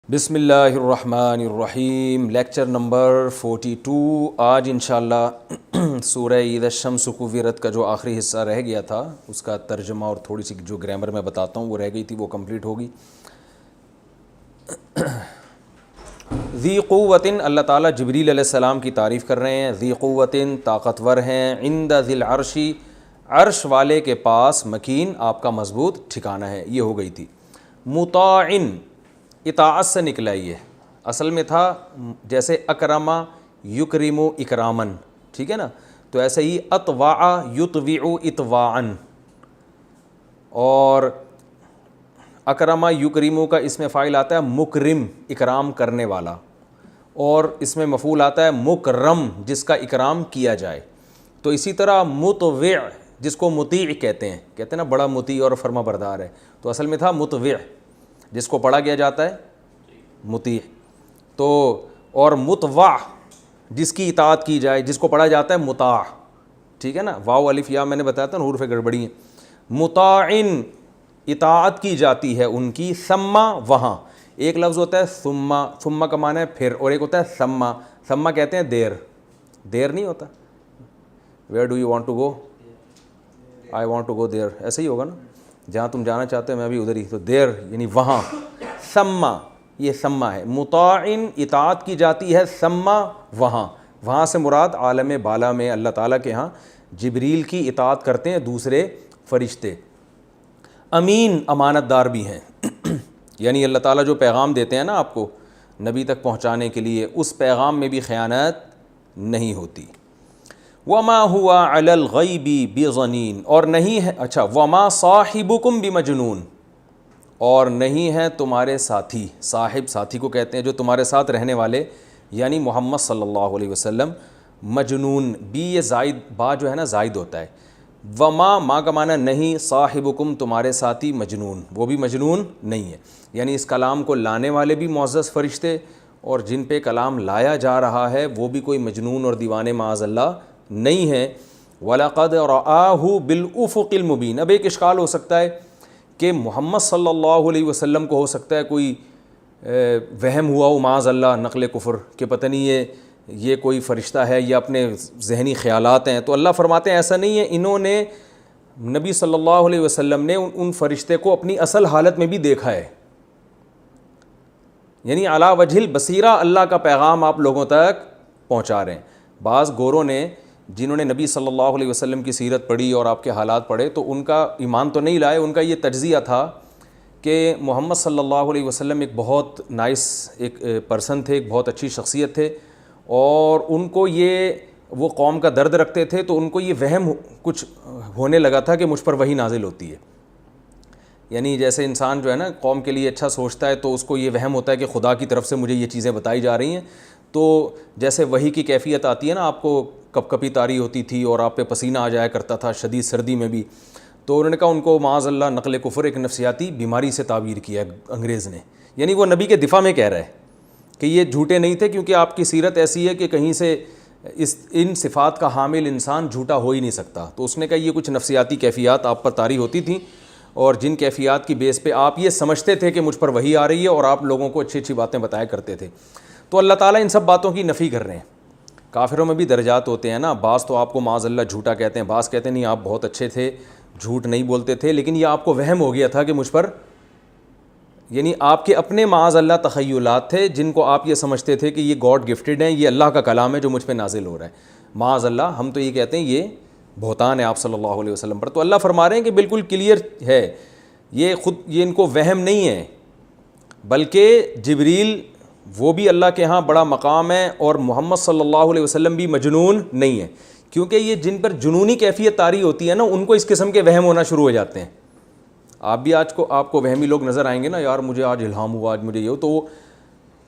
بسم اللہ الرحمن الرحیم، لیکچر نمبر 42۔ آج انشاءاللہ سورہ اذا الشمس کورت کا جو آخری حصہ رہ گیا تھا اس کا ترجمہ اور تھوڑی سی جو گرامر میں بتاتا ہوں وہ رہ گئی تھی، وہ کمپلیٹ ہوگی۔ ذی قوت، اللہ تعالیٰ جبریل علیہ السلام کی تعریف کر رہے ہیں۔ ذی قوت، طاقتور ہیں، عند ذی العرش، عرش والے کے پاس، مکین، آپ کا مضبوط ٹھکانہ ہے۔ یہ ہو گئی تھی۔ مطاع، اطاعت سے نکلا، یہ اصل میں تھا جیسے اکرما یکرم اکرامن، ٹھیک ہے نا، تو ایسے ہی اطواع یطوع اطواعن، اور اکرما یکرمو کا اس میں فاعل آتا ہے مکرم، اکرام کرنے والا، اور اس میں مفعول آتا ہے مکرم، جس کا اکرام کیا جائے۔ تو اسی طرح مطوع، جس کو مطیع کہتے ہیں نا، بڑا مطیع اور فرما بردار ہے، تو اصل میں تھا مطوع، جس کو پڑھا گیا جاتا ہے مطیع، تو اور مطوع، جس کی اطاعت کی جائے، جس کو پڑھا جاتا ہے مطاع، ٹھیک ہے نا۔ واو الف یا میں نے بتایا تھا نا، حروف گڑبڑی ہیں۔ مطاعن، اطاعت کی جاتی ہے ان کی، ثم، وہاں۔ ایک لفظ ہوتا ہے ثم، ثم کا معنی ہے پھر، اور ایک ہوتا ہے ثم، ثم کہتے ہیں دیر، دیر نہیں ہوتا، where do you want to go, I want to go there, ایسے ہی ہوگا نا، جہاں تم جانا چاہتے ہو میں بھی ادھر ہی، تو دیر یعنی وہاں۔ ثم، یہ ثم ہے۔ مطاعن، اطاعت کی جاتی ہے، ثم، وہاں۔ وہاں سے مراد عالم بالا میں اللہ تعالیٰ کے ہاں جبریل کی اطاعت کرتے ہیں دوسرے فرشتے۔ امین، امانت دار بھی ہیں، یعنی اللہ تعالیٰ جو پیغام دیتے ہیں نا آپ کو نبی تک پہنچانے کے لیے، اس پیغام میں بھی خیانت نہیں ہوتی۔ وما ہوا علی الغیب بضنین، اور نہیں ہے، اچھا، وما صاحبکم بمجنون، اور نہیں ہے تمہارے ساتھی، صاحب ساتھی کو کہتے ہیں جو تمہارے ساتھ رہنے والے، یعنی محمد صلی اللہ علیہ وسلم، مجنون، بی یہ زائد، با جو ہے نا زائد ہوتا ہے، وما، ما کا معنی نہیں، صاحبکم تمہارے ساتھی مجنون، وہ بھی مجنون نہیں ہے، یعنی اس کلام کو لانے والے بھی معزز فرشتے، اور جن پہ کلام لایا جا رہا ہے وہ بھی کوئی مجنون اور دیوانے معاذ اللہ نہیں ہے۔ وَلَقَدْ رَآهُ بِالْأُفُقِ الْمُبِينِ، اب ایک اشکال ہو سکتا ہے کہ محمد صلی اللہ علیہ وسلم کو ہو سکتا ہے کوئی وہم ہوا ہو معاذ اللہ، نقل کفر، کہ پتہ نہیں یہ کوئی فرشتہ ہے یا اپنے ذہنی خیالات ہیں، تو اللہ فرماتے ہیں ایسا نہیں ہے، انہوں نے نبی صلی اللہ علیہ وسلم نے ان فرشتے کو اپنی اصل حالت میں بھی دیکھا ہے، یعنی علی وجہ البصیرہ اللہ کا پیغام آپ لوگوں تک پہنچا رہے ہیں۔ بعض گوروں نے جنہوں نے نبی صلی اللہ علیہ وسلم کی سیرت پڑھی اور آپ کے حالات پڑھے تو ان کا ایمان تو نہیں لائے، ان کا یہ تجزیہ تھا کہ محمد صلی اللہ علیہ وسلم ایک بہت نائس ایک پرسن تھے، ایک بہت اچھی شخصیت تھے، اور ان کو وہ قوم کا درد رکھتے تھے، تو ان کو یہ وہم کچھ ہونے لگا تھا کہ مجھ پر وحی نازل ہوتی ہے، یعنی جیسے انسان جو ہے نا قوم کے لیے اچھا سوچتا ہے تو اس کو یہ وہم ہوتا ہے کہ خدا کی طرف سے مجھے یہ چیزیں بتائی جا رہی ہیں، تو جیسے وحی کی کیفیت آتی ہے نا، آپ کو کپ کپی طاری ہوتی تھی اور آپ پہ پسینہ آ جایا کرتا تھا شدید سردی میں بھی، تو انہوں نے کہا ان کو معاذ اللہ نقل کفر ایک نفسیاتی بیماری سے تعبیر کیا انگریز نے، یعنی وہ نبی کے دفاع میں کہہ رہا ہے کہ یہ جھوٹے نہیں تھے، کیونکہ آپ کی سیرت ایسی ہے کہ کہیں سے ان صفات کا حامل انسان جھوٹا ہو ہی نہیں سکتا، تو اس نے کہا یہ کچھ نفسیاتی کیفیات آپ پر طاری ہوتی تھیں، اور جن کیفیات کی بیس پہ آپ یہ سمجھتے تھے کہ مجھ پر وحی آ رہی ہے، اور آپ لوگوں کو اچھی اچھی باتیں بتایا کرتے تھے، تو اللہ تعالیٰ ان سب باتوں کی نفی کر رہے ہیں۔ کافروں میں بھی درجات ہوتے ہیں نا، بعض تو آپ کو معاذ اللہ جھوٹا کہتے ہیں، بعض کہتے ہیں نہیں آپ بہت اچھے تھے، جھوٹ نہیں بولتے تھے، لیکن یہ آپ کو وہم ہو گیا تھا کہ مجھ پر، یعنی آپ کے اپنے معاذ اللہ تخیلات تھے جن کو آپ یہ سمجھتے تھے کہ یہ گاڈ گفٹڈ ہیں، یہ اللہ کا کلام ہے جو مجھ پہ نازل ہو رہا ہے، معاذ اللہ ہم تو یہ کہتے ہیں یہ بہتان ہے آپ صلی اللہ علیہ وسلم پر۔ تو اللہ فرما رہے ہیں کہ بالکل کلیئر ہے، یہ ان کو وہم نہیں ہے، بلکہ جبریل وہ بھی اللہ کے ہاں بڑا مقام ہے، اور محمد صلی اللہ علیہ وسلم بھی مجنون نہیں ہے، کیونکہ یہ جن پر جنونی کیفیت طاری ہوتی ہے نا ان کو اس قسم کے وہم ہونا شروع ہو جاتے ہیں۔ آپ بھی آپ کو وہمی لوگ نظر آئیں گے نا، یار مجھے آج الہام ہوا، آج مجھے یہ، تو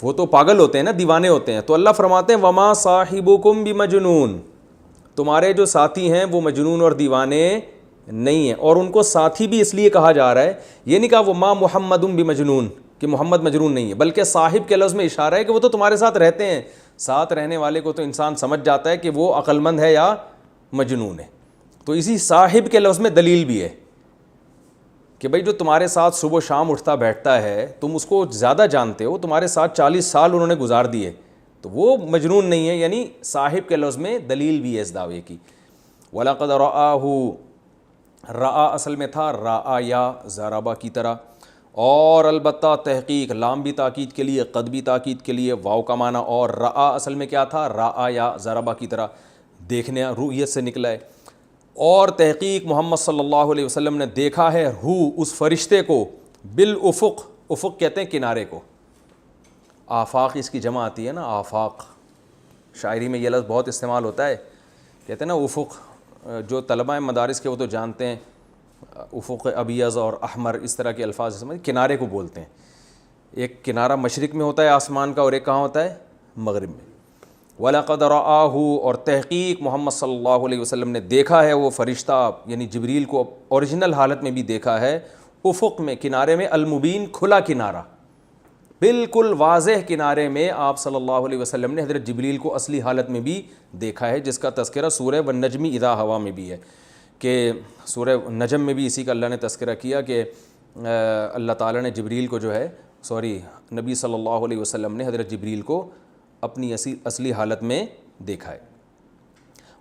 وہ تو پاگل ہوتے ہیں نا، دیوانے ہوتے ہیں۔ تو اللہ فرماتے ہیں وما صاحبکم بمجنون، تمہارے جو ساتھی ہیں وہ مجنون اور دیوانے نہیں ہیں، اور ان کو ساتھی بھی اس لیے کہا جا رہا ہے، یہ نہیں کہا وما محمد بمجنون کہ محمد مجنون نہیں ہے، بلکہ صاحب کے لفظ میں اشارہ ہے کہ وہ تو تمہارے ساتھ رہتے ہیں، ساتھ رہنے والے کو تو انسان سمجھ جاتا ہے کہ وہ عقل مند ہے یا مجنون ہے، تو اسی صاحب کے لفظ میں دلیل بھی ہے کہ بھائی جو تمہارے ساتھ صبح و شام اٹھتا بیٹھتا ہے تم اس کو زیادہ جانتے ہو, تمہارے ساتھ 40 سال انہوں نے گزار دیے, تو وہ مجنون نہیں ہے. یعنی صاحب کے لفظ میں دلیل بھی ہے اس دعوے کی. وَلَقَدْ رَآهُ, رآ اصل میں تھا رآ یا ضربہ کی طرح, اور البتہ تحقیق لام بھی تاکید کے لیے, قد بھی تاکید کے لیے, واو کا معنی, اور رآ اصل میں کیا تھا, رآ یا ضربہ کی طرح, دیکھنے رؤیت سے نکلا ہے. اور تحقیق محمد صلی اللہ علیہ وسلم نے دیکھا ہے اس فرشتے کو بالافق, افق کہتے ہیں کنارے کو, آفاق اس کی جمع آتی ہے نا, آفاق, شاعری میں یہ لفظ بہت استعمال ہوتا ہے, کہتے ہیں نا افق. جو طلبہ مدارس کے وہ تو جانتے ہیں, افق ابیض اور احمر اس طرح کے الفاظ کنارے کو بولتے ہیں. ایک کنارہ مشرق میں ہوتا ہے آسمان کا, اور ایک کہاں ہوتا ہے, مغرب میں. وَلَقَدْ رَآهُ, اور تحقیق محمد صلی اللہ علیہ وسلم نے دیکھا ہے وہ فرشتہ یعنی جبریل کو اوریجنل حالت میں بھی دیکھا ہے, افق میں, کنارے میں, المبین کھلا کنارہ, بالکل واضح کنارے میں آپ صلی اللہ علیہ وسلم نے حضرت جبریل کو اصلی حالت میں بھی دیکھا ہے, جس کا تذکرہ سورہ والنجم اذا ہوا میں بھی ہے, کہ سورہ نجم میں بھی اسی کا اللہ نے تذکرہ کیا کہ اللہ تعالیٰ نے جبریل کو جو ہے نبی صلی اللہ علیہ وسلم نے حضرت جبریل کو اپنی اصلی حالت میں دیکھا ہے.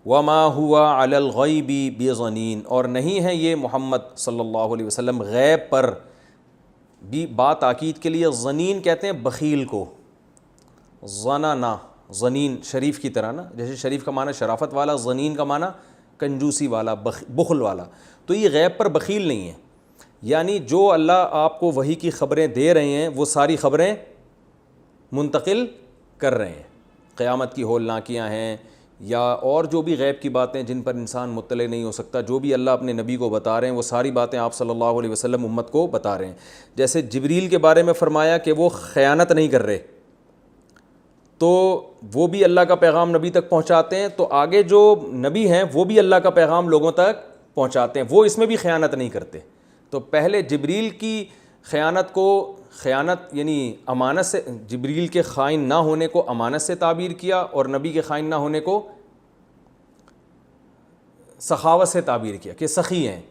وما ہوا علی الغیب بظنین, اور نہیں ہے یہ محمد صلی اللہ علیہ وسلم غیب پر بھی بات تاکید کے لیے, ظنین کہتے ہیں بخیل کو, ظننا, ظنین شریف کی طرح نا, جیسے شریف کا معنی شرافت والا, ظنین کا معنی کنجوسی والا, بخل والا. تو یہ غیب پر بخیل نہیں ہے, یعنی جو اللہ آپ کو وحی کی خبریں دے رہے ہیں وہ ساری خبریں منتقل کر رہے ہیں. قیامت کی ہولناکیاں ہیں یا اور جو بھی غیب کی باتیں جن پر انسان مطلع نہیں ہو سکتا, جو بھی اللہ اپنے نبی کو بتا رہے ہیں وہ ساری باتیں آپ صلی اللہ علیہ وسلم امت کو بتا رہے ہیں. جیسے جبریل کے بارے میں فرمایا کہ وہ خیانت نہیں کر رہے, تو وہ بھی اللہ کا پیغام نبی تک پہنچاتے ہیں, تو آگے جو نبی ہیں وہ بھی اللہ کا پیغام لوگوں تک پہنچاتے ہیں, وہ اس میں بھی خیانت نہیں کرتے. تو پہلے جبریل کی خیانت یعنی امانت سے, جبریل کے خائن نہ ہونے کو امانت سے تعبیر کیا, اور نبی کے خائن نہ ہونے کو سخاوت سے تعبیر کیا کہ سخی ہیں,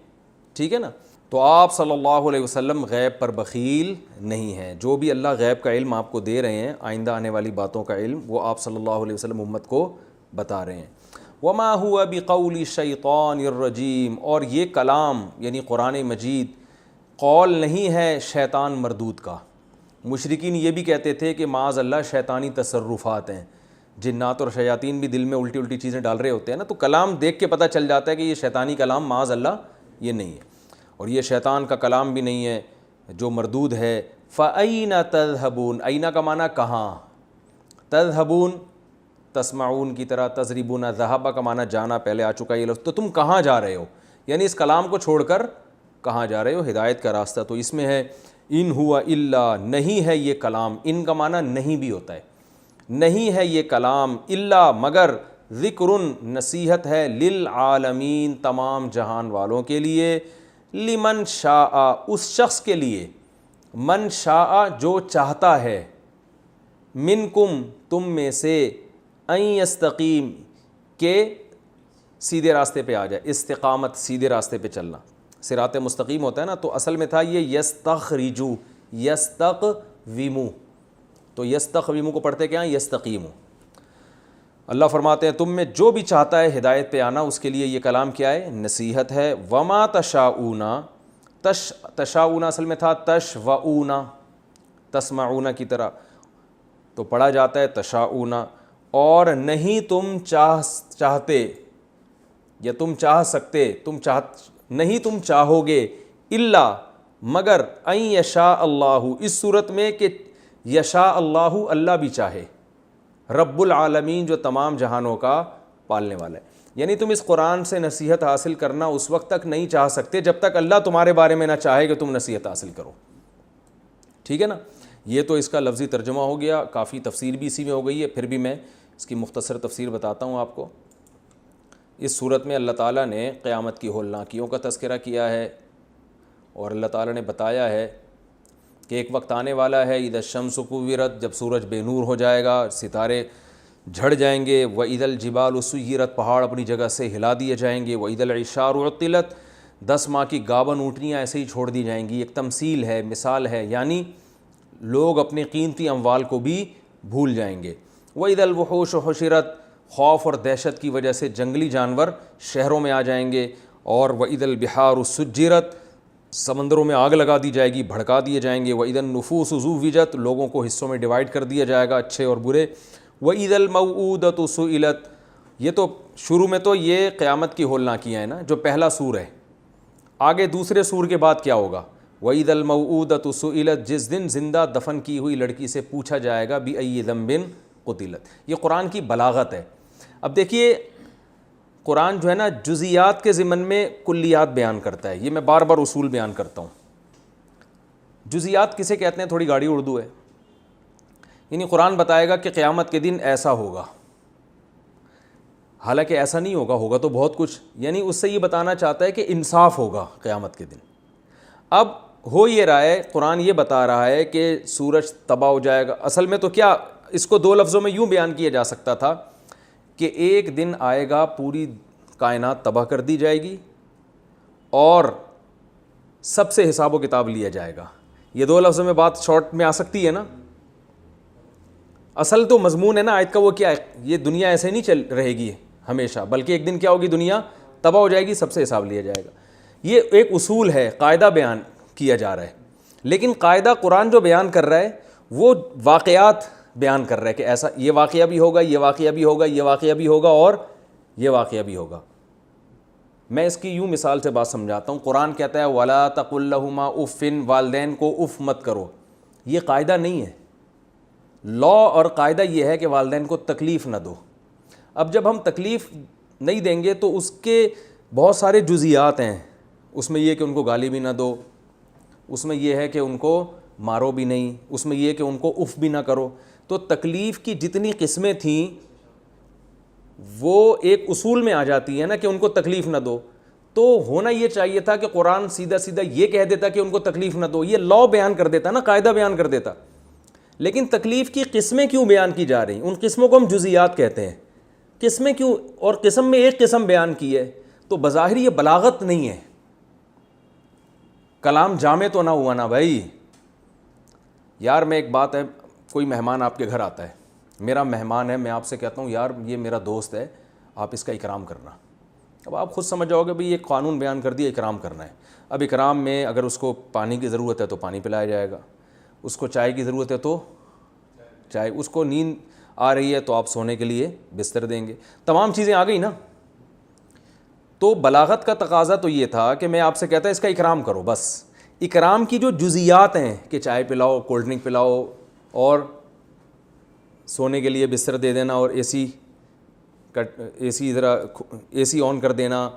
ٹھیک ہے نا. تو آپ صلی اللہ علیہ وسلم غیب پر بخیل نہیں ہیں, جو بھی اللہ غیب کا علم آپ کو دے رہے ہیں, آئندہ آنے والی باتوں کا علم, وہ آپ صلی اللہ علیہ وسلم امت کو بتا رہے ہیں. وما هو بقول الشیطان الرجیم, اور یہ کلام یعنی قرآن مجید قول نہیں ہے شیطان مردود کا. مشرکین یہ بھی کہتے تھے کہ معاذ اللہ شیطانی تصرفات ہیں, جنات اور شیاطین بھی دل میں الٹی الٹی چیزیں ڈال رہے ہوتے ہیں نا, تو کلام دیکھ کے پتہ چل جاتا ہے کہ یہ شیطانی کلام معاذ اللہ یہ نہیں ہے, اور یہ شیطان کا کلام بھی نہیں ہے جو مردود ہے. فَأَيْنَ تَذْهَبُونَ, اینا کا معنی کہاں, تذہبون تسمعون کی طرح, تضربون, ذہبہ کا معنی جانا, پہلے آ چکا یہ لفظ. تو تم کہاں جا رہے ہو, یعنی اس کلام کو چھوڑ کر کہاں جا رہے ہو, ہدایت کا راستہ تو اس میں ہے. ان ہوا الا, نہیں ہے یہ کلام, ان کا معنی نہیں بھی ہوتا ہے, نہیں ہے یہ کلام, الا مگر, ذکر نصیحت ہے, للعالمین تمام جہان والوں کے لیے, لمن شاء اس شخص کے لیے, من شاء جو چاہتا ہے, منکم تم میں سے, ان یستقیم کہ سیدھے راستے پہ آ جائے, استقامت سیدھے راستے پہ چلنا, صراط مستقیم ہوتا ہے نا, تو اصل میں تھا یہ یستخرجو, یستقویمو, تو یستقویمو کو پڑھتے کیا ہیں, یستقیمو. اللہ فرماتے ہیں تم میں جو بھی چاہتا ہے ہدایت پہ آنا اس کے لیے یہ کلام کیا ہے, نصیحت ہے. وما تشاؤون, تشاؤون اصل میں تھا تشوؤون, تسمعون کی طرح, تو پڑھا جاتا ہے تشاؤون, اور نہیں تم چاہتے یا تم چاہ سکتے, نہیں تم چاہو گے, الا مگر, ان یشاء اللہ, اس صورت میں کہ یشاء اللہ, اللہ بھی چاہے, رب العالمین جو تمام جہانوں کا پالنے والا ہے. یعنی تم اس قرآن سے نصیحت حاصل کرنا اس وقت تک نہیں چاہ سکتے جب تک اللہ تمہارے بارے میں نہ چاہے کہ تم نصیحت حاصل کرو, ٹھیک ہے نا. یہ تو اس کا لفظی ترجمہ ہو گیا, کافی تفسیر بھی اسی میں ہو گئی ہے, پھر بھی میں اس کی مختصر تفسیر بتاتا ہوں آپ کو. اس صورت میں اللہ تعالیٰ نے قیامت کی ہولناکیوں کا تذکرہ کیا ہے, اور اللہ تعالیٰ نے بتایا ہے کہ ایک وقت آنے والا ہے, اذا الشمس کوورت, جب سورج بے نور ہو جائے گا, ستارے جھڑ جائیں گے, وَإِذَا الْجِبَالُ سُيِّرَتْ, پہاڑ اپنی جگہ سے ہلا دیے جائیں گے, وَإِذَا الْعِشَارُ عُطِّلَتْ, 10 ماہ کی گابن اونٹنیاں ایسے ہی چھوڑ دی جائیں گی. ایک تمثیل ہے, مثال ہے, یعنی لوگ اپنے قیمتی اموال کو بھی بھول جائیں گے. وَإِذَا الْوُحُوشُ حُشِرَتْ, خوف اور دہشت کی وجہ سے جنگلی جانور شہروں میں آ جائیں گے. اور وَإِذَا الْبِحَارُ سُجِّرَتْ, سمندروں میں آگ لگا دی جائے گی, بھڑکا دیے جائیں گے. وَإِذَا النُّفُوسُ زُوِّجَتْ, لوگوں کو حصوں میں ڈیوائڈ کر دیا جائے گا, اچھے اور برے. وَإِذَا الْمَوْءُودَةُ سُئِلَتْ, یہ تو شروع میں تو یہ قیامت کی ہولناکیاں ہیں نا, جو پہلا سور ہے. آگے دوسرے سور کے بعد کیا ہوگا؟ وَإِذَا الْمَوْءُودَةُ سُئِلَتْ, جس دن زندہ دفن کی ہوئی لڑکی سے پوچھا جائے گا بِأَيِّ ذَنبٍ قُتِلَتْ. یہ قرآن کی بلاغت ہے. اب دیکھیے قرآن جو ہے نا جزیات کے ضمن میں کلیات بیان کرتا ہے. یہ میں بار بار اصول بیان کرتا ہوں. جزیات کسے کہتے ہیں؟ تھوڑی گاڑی اردو ہے. یعنی قرآن بتائے گا کہ قیامت کے دن ایسا ہوگا, حالانکہ ایسا نہیں ہوگا, ہوگا تو بہت کچھ. یعنی اس سے یہ بتانا چاہتا ہے کہ انصاف ہوگا قیامت کے دن. اب ہو یہ رہا ہے, قرآن یہ بتا رہا ہے کہ سورج تباہ ہو جائے گا. اصل میں تو کیا, اس کو 2 لفظوں میں یوں بیان کیا جا سکتا تھا کہ ایک دن آئے گا پوری کائنات تباہ کر دی جائے گی اور سب سے حساب و کتاب لیا جائے گا. یہ 2 لفظوں میں بات شارٹ میں آ سکتی ہے نا. اصل تو مضمون ہے نا آیت کا وہ کیا ہے, یہ دنیا ایسے نہیں چل رہے گی ہمیشہ, بلکہ ایک دن کیا ہوگی, دنیا تباہ ہو جائے گی, سب سے حساب لیا جائے گا. یہ ایک اصول ہے, قاعدہ بیان کیا جا رہا ہے. لیکن قاعدہ قرآن جو بیان کر رہا ہے وہ واقعات بیان کر رہا ہے کہ ایسا یہ واقعہ بھی ہوگا, یہ واقعہ بھی ہوگا, یہ واقعہ بھی ہوگا اور یہ واقعہ بھی ہوگا. میں اس کی یوں مثال سے بات سمجھاتا ہوں. قرآن کہتا ہے وَلَا تَقُل لَّهُمَا اُفٍّ, والدین کو اف مت کرو. یہ قاعدہ نہیں ہے. لا اور قاعدہ یہ ہے کہ والدین کو تکلیف نہ دو. اب جب ہم تکلیف نہیں دیں گے تو اس کے بہت سارے جزیات ہیں. اس میں یہ کہ ان کو گالی بھی نہ دو, اس میں یہ ہے کہ ان کو مارو بھی نہیں, اس میں یہ کہ ان کو اف بھی نہ کرو. تو تکلیف کی جتنی قسمیں تھیں وہ ایک اصول میں آ جاتی ہے نا کہ ان کو تکلیف نہ دو. تو ہونا یہ چاہیے تھا کہ قرآن سیدھا سیدھا یہ کہہ دیتا کہ ان کو تکلیف نہ دو, یہ لا بیان کر دیتا نا, قاعدہ بیان کر دیتا. لیکن تکلیف کی قسمیں کیوں بیان کی جا رہی ہیں؟ ان قسموں کو ہم جزیات کہتے ہیں. قسمیں کیوں, اور قسم میں ایک قسم بیان کی ہے تو بظاہر یہ بلاغت نہیں ہے, کلام جامع تو نہ ہوا نا بھائی. یار میں ایک بات ہے, کوئی مہمان آپ کے گھر آتا ہے, میرا مہمان ہے, میں آپ سے کہتا ہوں یار یہ میرا دوست ہے, آپ اس کا اکرام کرنا. اب آپ خود سمجھ جاؤ گے بھئی یہ قانون بیان کر دیا اکرام کرنا ہے. اب اکرام میں اگر اس کو پانی کی ضرورت ہے تو پانی پلایا جائے گا, اس کو چائے کی ضرورت ہے تو چائے, اس کو نیند آ رہی ہے تو آپ سونے کے لیے بستر دیں گے. تمام چیزیں آ گئی نا. تو بلاغت کا تقاضا تو یہ تھا کہ میں آپ سے کہتا اس کا اکرام کرو. بس اکرام کی جو جزیات ہیں کہ چائے پلاؤ, کولڈ ڈرنک پلاؤ اور سونے کے لیے بستر دے دینا اور اے سی ذرا اے سی آن کر دینا,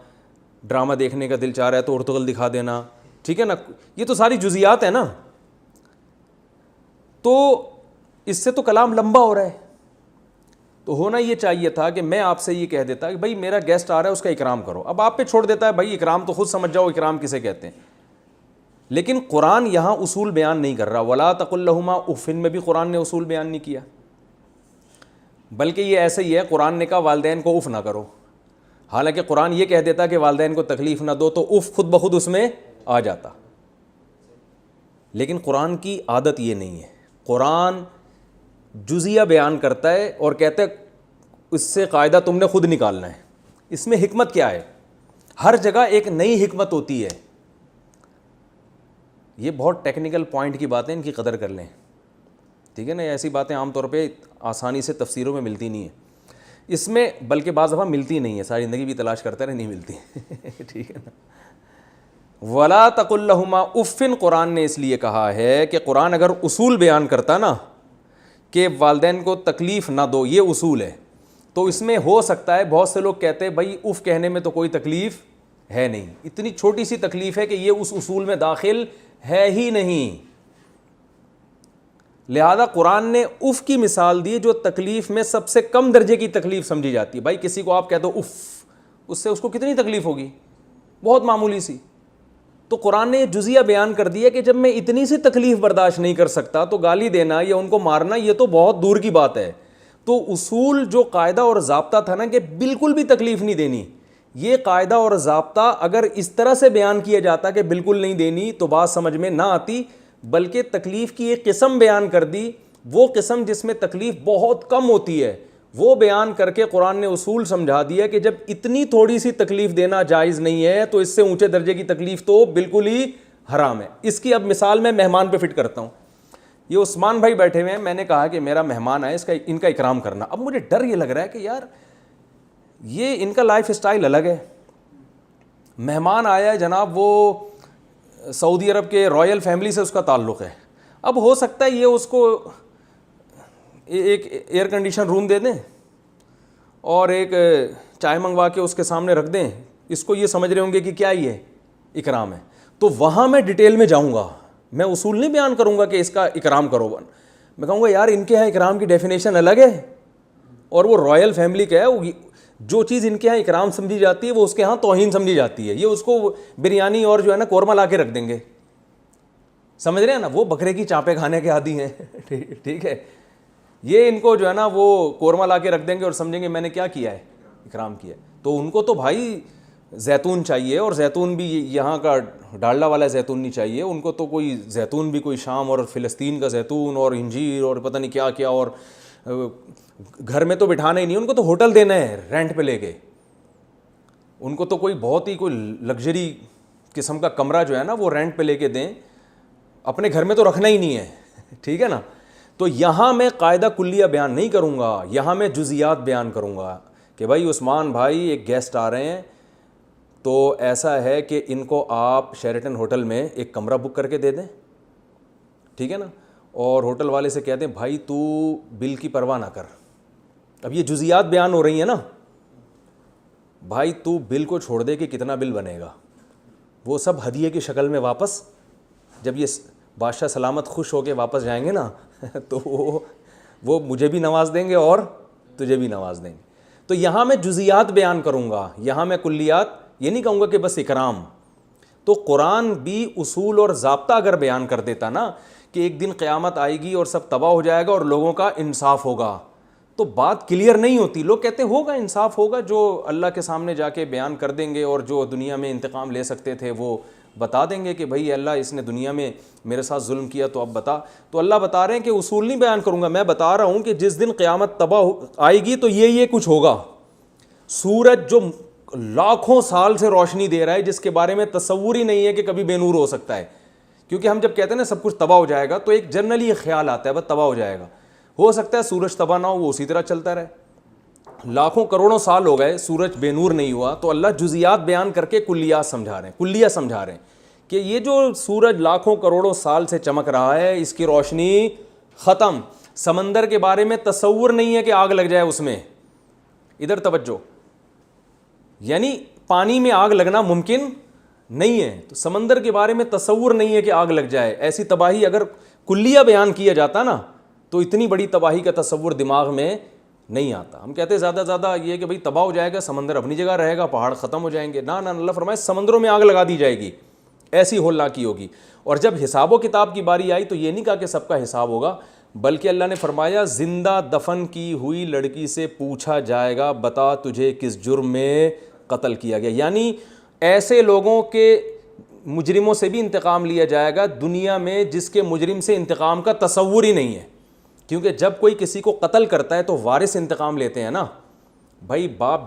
ڈرامہ دیکھنے کا دل چاہ رہا ہے تو ارطغرل دکھا دینا, ٹھیک ہے نا, یہ تو ساری جزیات ہیں نا. تو اس سے تو کلام لمبا ہو رہا ہے. تو ہونا یہ چاہیے تھا کہ میں آپ سے یہ کہہ دیتا کہ بھائی میرا گیسٹ آ رہا ہے اس کا اکرام کرو. اب آپ پہ چھوڑ دیتا ہے بھائی اکرام تو خود سمجھ جاؤ اکرام کسے کہتے ہیں. لیکن قرآن یہاں اصول بیان نہیں کر رہا. وَلَا تَقُل لَّهُمَا اُفٍّ میں بھی قرآن نے اصول بیان نہیں کیا, بلکہ یہ ایسے ہی ہے, قرآن نے کہا والدین کو اف نہ کرو. حالانکہ قرآن یہ کہہ دیتا کہ والدین کو تکلیف نہ دو تو اف خود بخود اس میں آ جاتا. لیکن قرآن کی عادت یہ نہیں ہے. قرآن جزیہ بیان کرتا ہے اور کہتا ہے اس سے قاعدہ تم نے خود نکالنا ہے. اس میں حکمت کیا ہے؟ ہر جگہ ایک نئی حکمت ہوتی ہے. یہ بہت ٹیکنیکل پوائنٹ کی باتیں, ان کی قدر کر لیں, ٹھیک ہے نا. ایسی باتیں عام طور پہ آسانی سے تفسیروں میں ملتی نہیں ہیں. اس میں بلکہ بعض دفعہ ملتی نہیں ہے, ساری زندگی بھی تلاش کرتا رہے نہیں ملتی, ٹھیک ہے نا. وَلَا تَقُل لَّهُمَا اُفٍّ قرآن نے اس لیے کہا ہے کہ قرآن اگر اصول بیان کرتا نا کہ والدین کو تکلیف نہ دو, یہ اصول ہے, تو اس میں ہو سکتا ہے بہت سے لوگ کہتے ہیں بھائی اف کہنے میں تو کوئی تکلیف ہے نہیں, اتنی چھوٹی سی تکلیف ہے کہ یہ اس اصول میں داخل ہے ہی نہیں. لہذا قرآن نے اف کی مثال دی جو تکلیف میں سب سے کم درجے کی تکلیف سمجھی جاتی ہے. بھائی کسی کو آپ کہہ دو اف, اس سے اس کو کتنی تکلیف ہوگی؟ بہت معمولی سی. تو قرآن نے جزیہ بیان کر دیا کہ جب میں اتنی سی تکلیف برداشت نہیں کر سکتا تو گالی دینا یا ان کو مارنا یہ تو بہت دور کی بات ہے. تو اصول جو قاعدہ اور ضابطہ تھا نا کہ بالکل بھی تکلیف نہیں دینی, یہ قاعدہ اور ضابطہ اگر اس طرح سے بیان کیا جاتا کہ بالکل نہیں دینی تو بات سمجھ میں نہ آتی، بلکہ تکلیف کی ایک قسم بیان کر دی، وہ قسم جس میں تکلیف بہت کم ہوتی ہے، وہ بیان کر کے قرآن نے اصول سمجھا دیا کہ جب اتنی تھوڑی سی تکلیف دینا جائز نہیں ہے تو اس سے اونچے درجے کی تکلیف تو بالکل ہی حرام ہے۔ اس کی اب مثال میں مہمان پہ فٹ کرتا ہوں۔ یہ عثمان بھائی بیٹھے ہوئے ہیں، میں نے کہا کہ میرا مہمان ہے، ان کا اکرام کرنا۔ اب مجھے ڈر یہ لگ رہا ہے کہ یار یہ ان کا لائف اسٹائل الگ ہے، مہمان آیا ہے جناب، وہ سعودی عرب کے رائل فیملی سے اس کا تعلق ہے، اب ہو سکتا ہے یہ اس کو ایک ایئر کنڈیشن روم دے دیں اور ایک چائے منگوا کے اس کے سامنے رکھ دیں، اس کو یہ سمجھ رہے ہوں گے کہ کیا یہ اکرام ہے، تو وہاں میں ڈیٹیل میں جاؤں گا، میں اصول نہیں بیان کروں گا کہ اس کا اکرام کرو، میں کہوں گا یار ان کے یہاں اکرام کی ڈیفینیشن الگ ہے اور وہ رائل فیملی کا ہے، جو چیز ان کے یہاں اکرام سمجھی جاتی ہے وہ اس کے ہاں توہین سمجھی جاتی ہے، یہ اس کو بریانی اور جو ہے نا قورمہ لا کے رکھ دیں گے، سمجھ رہے ہیں نا، وہ بکرے کی چانپیں کھانے کے عادی ہیں، ٹھیک ہے، یہ ان کو جو ہے نا وہ قورمہ لا کے رکھ دیں گے اور سمجھیں گے میں نے کیا کیا ہے، اکرام کیا ہے، تو ان کو تو بھائی زیتون چاہیے، اور زیتون بھی یہاں کا ڈالڈا والا زیتون نہیں چاہیے، ان کو تو کوئی زیتون بھی کوئی شام اور فلسطین کا زیتون اور انجیر اور پتہ نہیں کیا کیا، اور گھر میں تو بٹھانا ہی نہیں، ان کو تو ہوٹل دینا ہے رینٹ پہ لے کے، ان کو تو کوئی بہت ہی کوئی لگژری قسم کا کمرہ جو ہے نا وہ رینٹ پہ لے کے دیں، اپنے گھر میں تو رکھنا ہی نہیں ہے، ٹھیک ہے نا۔ تو یہاں میں قاعدہ کلیہ بیان نہیں کروں گا، یہاں میں جزیات بیان کروں گا کہ بھائی عثمان بھائی ایک گیسٹ آ رہے ہیں، تو ایسا ہے کہ ان کو آپ شیرٹن ہوٹل میں ایک کمرہ بک کر کے دے دیں، ٹھیک ہے نا، اور ہوٹل والے سے کہہ دیں بھائی تو بل کی پرواہ نہ کر، اب یہ جزیات بیان ہو رہی ہیں نا، بھائی تو بل کو چھوڑ دے کہ کتنا بل بنے گا، وہ سب ہدیے کی شکل میں واپس، جب یہ بادشاہ سلامت خوش ہو کے واپس جائیں گے نا تو وہ مجھے بھی نواز دیں گے اور تجھے بھی نواز دیں گے۔ تو یہاں میں جزیات بیان کروں گا، یہاں میں کلیات یہ نہیں کہوں گا کہ بس اکرام۔ تو قرآن بھی اصول اور ضابطہ اگر بیان کر دیتا نا کہ ایک دن قیامت آئے گی اور سب تباہ ہو جائے گا اور لوگوں کا انصاف ہوگا، تو بات کلیئر نہیں ہوتی، لوگ کہتے ہوگا انصاف ہوگا، جو اللہ کے سامنے جا کے بیان کر دیں گے اور جو دنیا میں انتقام لے سکتے تھے وہ بتا دیں گے کہ بھائی اللہ اس نے دنیا میں میرے ساتھ ظلم کیا تو اب بتا، تو اللہ بتا رہے ہیں کہ اصول نہیں بیان کروں گا، میں بتا رہا ہوں کہ جس دن قیامت تباہ آئے گی تو یہ کچھ ہوگا۔ سورج جو لاکھوں سال سے روشنی دے رہا ہے، جس کے بارے میں تصور ہی نہیں ہے کہ کبھی بے نور ہو سکتا ہے، کیونکہ ہم جب کہتے ہیں نا سب کچھ تباہ ہو جائے گا تو ایک جنرلی خیال آتا ہے بس تباہ ہو جائے گا، ہو سکتا ہے سورج تباہ نہ ہو، وہ اسی طرح چلتا رہے، لاکھوں کروڑوں سال ہو گئے سورج بے نور نہیں ہوا، تو اللہ جزیات بیان کر کے کلیات سمجھا رہے ہیں، کلیہ سمجھا رہے ہیں کہ یہ جو سورج لاکھوں کروڑوں سال سے چمک رہا ہے اس کی روشنی ختم، سمندر کے بارے میں تصور نہیں ہے کہ آگ لگ جائے اس میں، ادھر توجہ، یعنی پانی میں آگ لگنا ممکن نہیں ہے، تو سمندر کے بارے میں تصور نہیں ہے کہ آگ لگ جائے، ایسی تباہی اگر کلیہ بیان کیا جاتا نا تو اتنی بڑی تباہی کا تصور دماغ میں نہیں آتا۔ ہم کہتے ہیں زیادہ زیادہ یہ کہ بھائی تباہ ہو جائے گا، سمندر اپنی جگہ رہے گا، پہاڑ ختم ہو جائیں گے، نہ اللہ فرمائے سمندروں میں آگ لگا دی جائے گی، ایسی ہولناکی ہوگی۔ اور جب حساب و کتاب کی باری آئی تو یہ نہیں کہا کہ سب کا حساب ہوگا، بلکہ اللہ نے فرمایا زندہ دفن کی ہوئی لڑکی سے پوچھا جائے گا بتا تجھے کس جرم میں قتل کیا گیا، یعنی ایسے لوگوں کے مجرموں سے بھی انتقام لیا جائے گا دنیا میں جس کے مجرم سے انتقام کا تصور ہی نہیں ہے، کیونکہ جب کوئی کسی کو قتل کرتا ہے تو وارث انتقام لیتے ہیں نا، بھائی باپ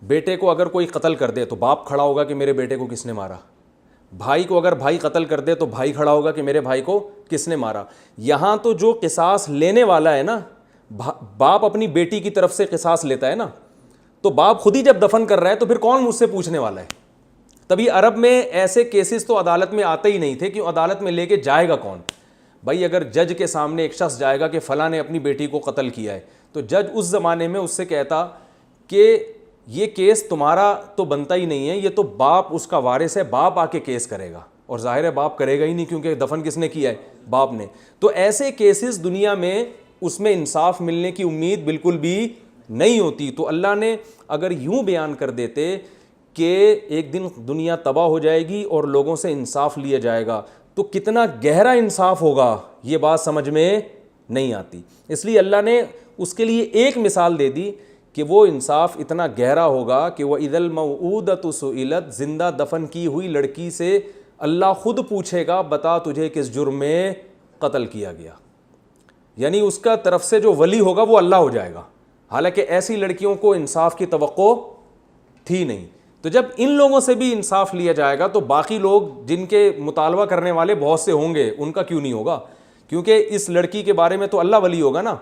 بیٹے کو اگر کوئی قتل کر دے تو باپ کھڑا ہوگا کہ میرے بیٹے کو کس نے مارا، بھائی کو اگر بھائی قتل کر دے تو بھائی کھڑا ہوگا کہ میرے بھائی کو کس نے مارا۔ یہاں تو جو قصاص لینے والا ہے نا، باپ اپنی بیٹی کی طرف سے قصاص لیتا ہے نا، تو باپ خود ہی جب دفن کر رہا ہے تو پھر کون مجھ سے پوچھنے والا ہے؟ تبھی عرب میں ایسے کیسز تو عدالت میں آتے ہی نہیں تھے، کہ عدالت میں لے کے جائے گا کون؟ بھائی اگر جج کے سامنے ایک شخص جائے گا کہ فلاں نے اپنی بیٹی کو قتل کیا ہے، تو جج اس زمانے میں اس سے کہتا کہ یہ کیس تمہارا تو بنتا ہی نہیں ہے، یہ تو باپ اس کا وارث ہے، باپ آ کے کیس کرے گا، اور ظاہر ہے باپ کرے گا ہی نہیں کیونکہ دفن کس نے کیا ہے؟ باپ نے۔ تو ایسے کیسز دنیا میں اس میں انصاف ملنے کی امید بالکل بھی نہیں ہوتی۔ تو اللہ نے اگر یوں بیان کر دیتے کہ ایک دن دنیا تباہ ہو جائے گی اور لوگوں سے انصاف لیا جائے گا تو کتنا گہرا انصاف ہوگا، یہ بات سمجھ میں نہیں آتی۔ اس لیے اللہ نے اس کے لیے ایک مثال دے دی کہ وہ انصاف اتنا گہرا ہوگا کہ وَإِذَا الْمَوْعُودَةُ سُئِلَتْ زندہ دفن کی ہوئی لڑکی سے اللہ خود پوچھے گا بتا تجھے کس جرم میں قتل کیا گیا. یعنی اس کا طرف سے جو ولی ہوگا وہ اللہ ہو جائے گا, حالانکہ ایسی لڑکیوں کو انصاف کی توقع تھی نہیں. تو جب ان لوگوں سے بھی انصاف لیا جائے گا تو باقی لوگ جن کے مطالبہ کرنے والے بہت سے ہوں گے ان کا کیوں نہیں ہوگا, کیونکہ اس لڑکی کے بارے میں تو اللہ ولی ہوگا نا.